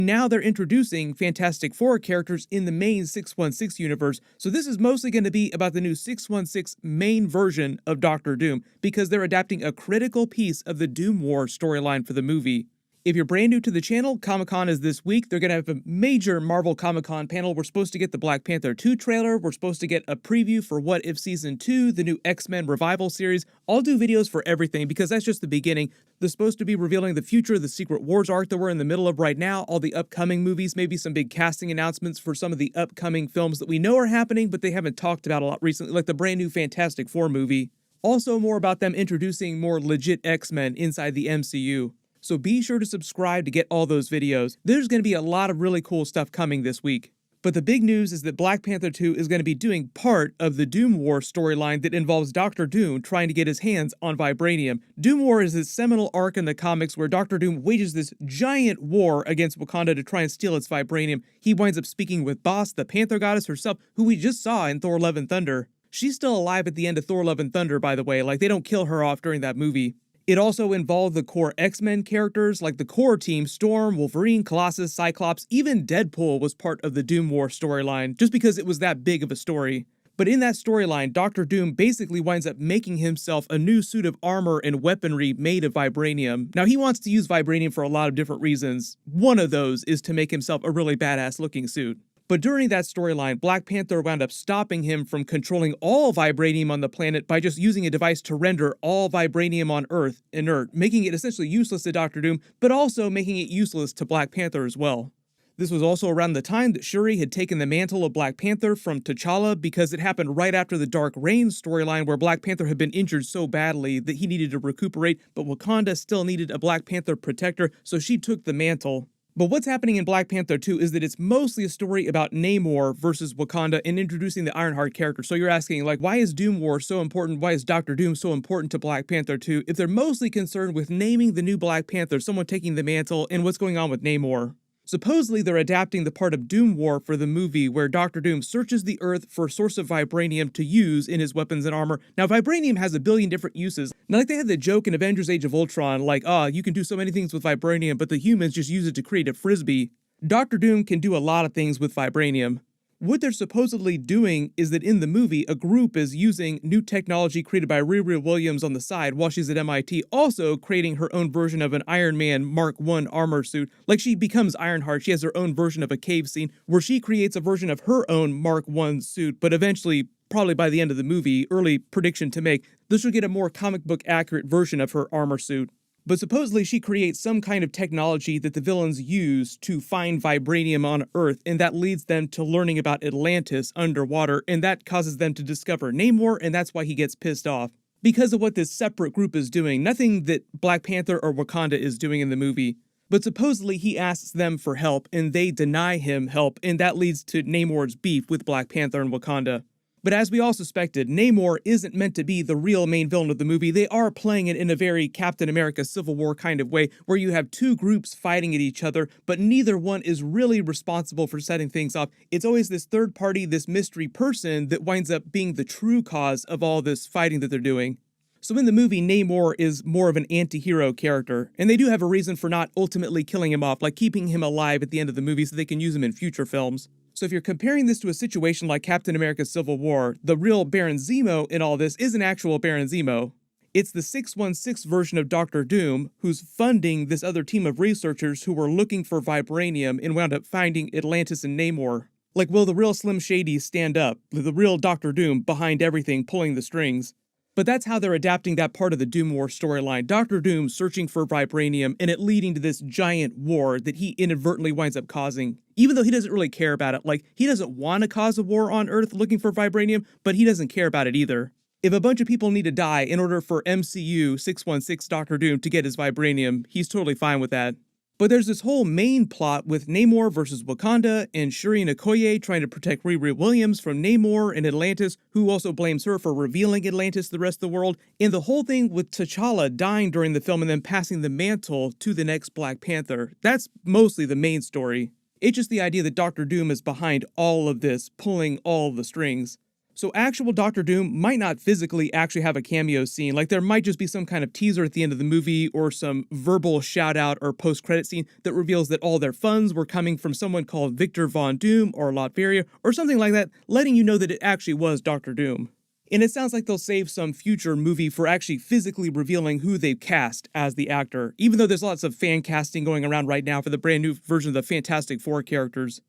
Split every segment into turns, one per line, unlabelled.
Now they're introducing Fantastic Four characters in the main 616 universe, so this is mostly going to be about the new 616 main version of Doctor Doom, because they're adapting a critical piece of the Doom War storyline for the movie. If you're brand new to the channel, Comic-Con is this week. They're going to have a major Marvel Comic-Con panel. We're supposed to get the Black Panther 2 trailer. We're supposed to get a preview for What If Season 2, the new X-Men Revival series. I'll do videos for everything because that's just the beginning. They're supposed to be revealing the future of the Secret Wars arc that we're in the middle of right now, all the upcoming movies, maybe some big casting announcements for some of the upcoming films that we know are happening, but they haven't talked about a lot recently, like the brand new Fantastic Four movie. Also more about them introducing more legit X-Men inside the MCU. So be sure to subscribe to get all those videos. There's going to be a lot of really cool stuff coming this week. But the big news is that Black Panther 2 is going to be doing part of the Doom War storyline that involves Doctor Doom trying to get his hands on vibranium. Doom War is this seminal arc in the comics where Doctor Doom wages this giant war against Wakanda to try and steal its vibranium. He winds up speaking with Boss, the Panther goddess herself, who we just saw in Thor: Love and Thunder. She's still alive at the end of Thor: Love and Thunder, by the way, like they don't kill her off during that movie. It also involved the core X-Men characters, like the core team, Storm, Wolverine, Colossus, Cyclops, even Deadpool was part of the Doom War storyline, just because it was that big of a story. But in that storyline, Doctor Doom basically winds up making himself a new suit of armor and weaponry made of vibranium. Now, he wants to use vibranium for a lot of different reasons. One of those is to make himself a really badass looking suit. But during that storyline, Black Panther wound up stopping him from controlling all vibranium on the planet by just using a device to render all vibranium on Earth inert, making it essentially useless to Doctor Doom, but also making it useless to Black Panther as well. This was also around the time that Shuri had taken the mantle of Black Panther from T'Challa, because it happened right after the Dark Reign storyline where Black Panther had been injured so badly that he needed to recuperate, but Wakanda still needed a Black Panther protector, so she took the mantle. But what's happening in Black Panther 2 is that it's mostly a story about Namor versus Wakanda and introducing the Ironheart character. So you're asking, like, why is Doom War so important? Why is Doctor Doom so important to Black Panther 2 if they're mostly concerned with naming the new Black Panther, someone taking the mantle, and what's going on with Namor? Supposedly, they're adapting the part of Doom War for the movie where Doctor Doom searches the Earth for a source of vibranium to use in his weapons and armor. Now, vibranium has a billion different uses. Now, like they had the joke in Avengers Age of Ultron, like, you can do so many things with vibranium, but the humans just use it to create a frisbee. Doctor Doom can do a lot of things with vibranium. What they're supposedly doing is that in the movie, a group is using new technology created by Riri Williams on the side while she's at MIT, also creating her own version of an Iron Man Mark I armor suit. Like she becomes Ironheart, she has her own version of a cave scene where she creates a version of her own Mark I suit, but eventually, probably by the end of the movie, early prediction to make, this will get a more comic book accurate version of her armor suit. But supposedly she creates some kind of technology that the villains use to find vibranium on Earth, and that leads them to learning about Atlantis underwater, and that causes them to discover Namor, and that's why he gets pissed off. Because of what this separate group is doing, nothing that Black Panther or Wakanda is doing in the movie. But supposedly he asks them for help, and they deny him help, and that leads to Namor's beef with Black Panther and Wakanda. But as we all suspected, Namor isn't meant to be the real main villain of the movie. They are playing it in a very Captain America Civil War kind of way, where you have two groups fighting at each other, but neither one is really responsible for setting things off. It's always this third party, this mystery person that winds up being the true cause of all this fighting that they're doing. So in the movie, Namor is more of an anti-hero character, and they do have a reason for not ultimately killing him off, like keeping him alive at the end of the movie so they can use him in future films. So if you're comparing this to a situation like Captain America's Civil War, the real Baron Zemo in all this isn't actual Baron Zemo. It's the 616 version of Doctor Doom who's funding this other team of researchers who were looking for vibranium and wound up finding Atlantis and Namor. Like, will the real Slim Shady stand up? The real Doctor Doom behind everything, pulling the strings? But that's how they're adapting that part of the Doom War storyline. Doctor Doom searching for vibranium and it leading to this giant war that he inadvertently winds up causing. Even though he doesn't really care about it. Like, he doesn't want to cause a war on Earth looking for vibranium, but he doesn't care about it either. If a bunch of people need to die in order for MCU 616 Doctor Doom to get his vibranium, he's totally fine with that. But there's this whole main plot with Namor versus Wakanda and Shuri and Okoye trying to protect Riri Williams from Namor and Atlantis, who also blames her for revealing Atlantis to the rest of the world, and the whole thing with T'Challa dying during the film and then passing the mantle to the next Black Panther. That's mostly the main story. It's just the idea that Doctor Doom is behind all of this, pulling all the strings. So actual Doctor Doom might not physically actually have a cameo scene, like there might just be some kind of teaser at the end of the movie or some verbal shout out or post-credit scene that reveals that all their funds were coming from someone called Victor Von Doom or Latveria or something like that, letting you know that it actually was Doctor Doom. And it sounds like they'll save some future movie for actually physically revealing who they've cast as the actor, even though there's lots of fan casting going around right now for the brand new version of the Fantastic Four characters.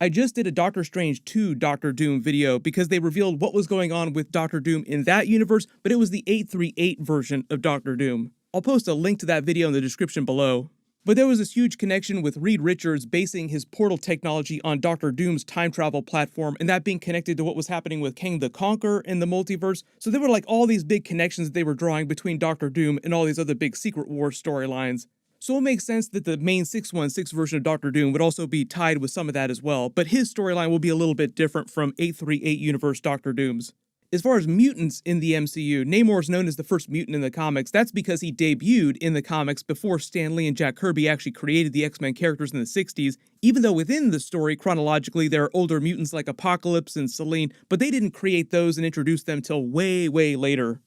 I just did a Doctor Strange 2 Doctor Doom video because they revealed what was going on with Doctor Doom in that universe, but it was the 838 version of Doctor Doom. I'll post a link to that video in the description below. But there was this huge connection with Reed Richards basing his portal technology on Doctor Doom's time travel platform, and that being connected to what was happening with Kang the Conqueror in the multiverse. So there were like all these big connections that they were drawing between Doctor Doom and all these other big Secret Wars storylines. So it makes sense that the main 616 version of Doctor Doom would also be tied with some of that as well, but his storyline will be a little bit different from 838 universe Doctor Doom's. As far as mutants in the MCU, Namor is known as the first mutant in the comics. That's because he debuted in the comics before Stan Lee and Jack Kirby actually created the X-Men characters in the 60s, even though within the story, chronologically, there are older mutants like Apocalypse and Selene, but they didn't create those and introduce them till way, way later.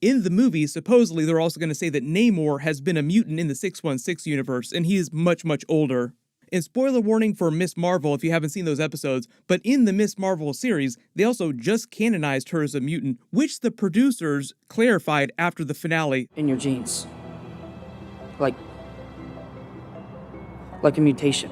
In the movie, supposedly they're also going to say that Namor has been a mutant in the 616 universe, and he is much, much older. And spoiler warning for Miss Marvel if you haven't seen those episodes, but in the Miss Marvel series, they also just canonized her as a mutant, which the producers clarified after the finale.
In your genes. Like a mutation.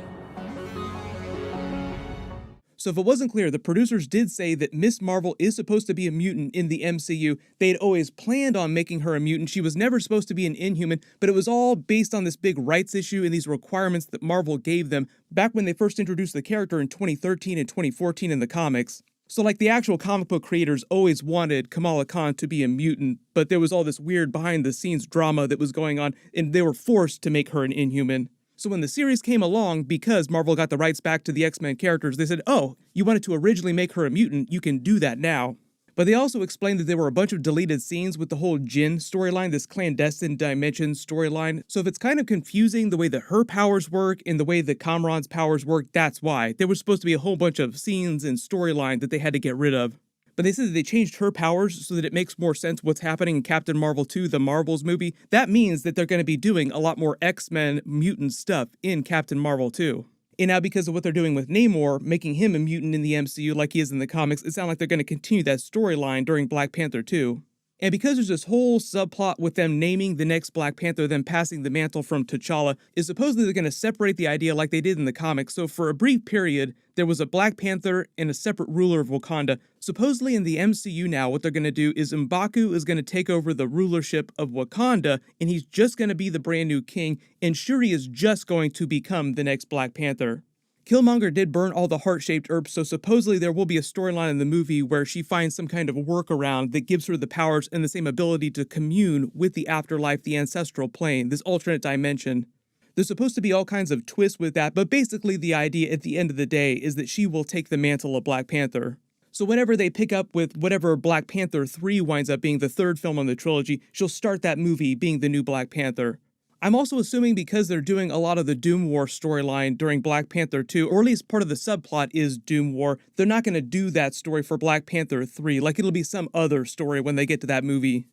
So if it wasn't clear, the producers did say that Miss Marvel is supposed to be a mutant in the MCU. They had always planned on making her a mutant. She was never supposed to be an Inhuman, but it was all based on this big rights issue and these requirements that Marvel gave them back when they first introduced the character in 2013 and 2014 in the comics. So like the actual comic book creators always wanted Kamala Khan to be a mutant, but there was all this weird behind the scenes drama that was going on, and they were forced to make her an Inhuman. So when the series came along, because Marvel got the rights back to the X-Men characters, they said, oh, you wanted to originally make her a mutant, you can do that now. But they also explained that there were a bunch of deleted scenes with the whole Jinn storyline, this clandestine dimension storyline. So if it's kind of confusing the way that her powers work and the way that Kamran's powers work, that's why. There was supposed to be a whole bunch of scenes and storyline that they had to get rid of. But they said that they changed her powers so that it makes more sense what's happening in Captain Marvel 2, the Marvels movie. That means that they're going to be doing a lot more X-Men mutant stuff in Captain Marvel 2. And now because of what they're doing with Namor, making him a mutant in the MCU like he is in the comics, it sounds like they're going to continue that storyline during Black Panther 2. And because there's this whole subplot with them naming the next Black Panther, then passing the mantle from T'Challa, is supposedly they're going to separate the idea like they did in the comics. So for a brief period, there was a Black Panther and a separate ruler of Wakanda. Supposedly in the MCU now, what they're going to do is M'Baku is going to take over the rulership of Wakanda, and he's just going to be the brand new king, and Shuri is just going to become the next Black Panther. Killmonger did burn all the heart-shaped herbs, so supposedly there will be a storyline in the movie where she finds some kind of workaround that gives her the powers and the same ability to commune with the afterlife, the ancestral plane, this alternate dimension. There's supposed to be all kinds of twists with that, but basically the idea at the end of the day is that she will take the mantle of Black Panther. So whenever they pick up with whatever Black Panther 3 winds up being the third film in the trilogy, she'll start that movie being the new Black Panther. I'm also assuming because they're doing a lot of the Doom War storyline during Black Panther 2, or at least part of the subplot is Doom War, they're not going to do that story for Black Panther 3, like it'll be some other story when they get to that movie.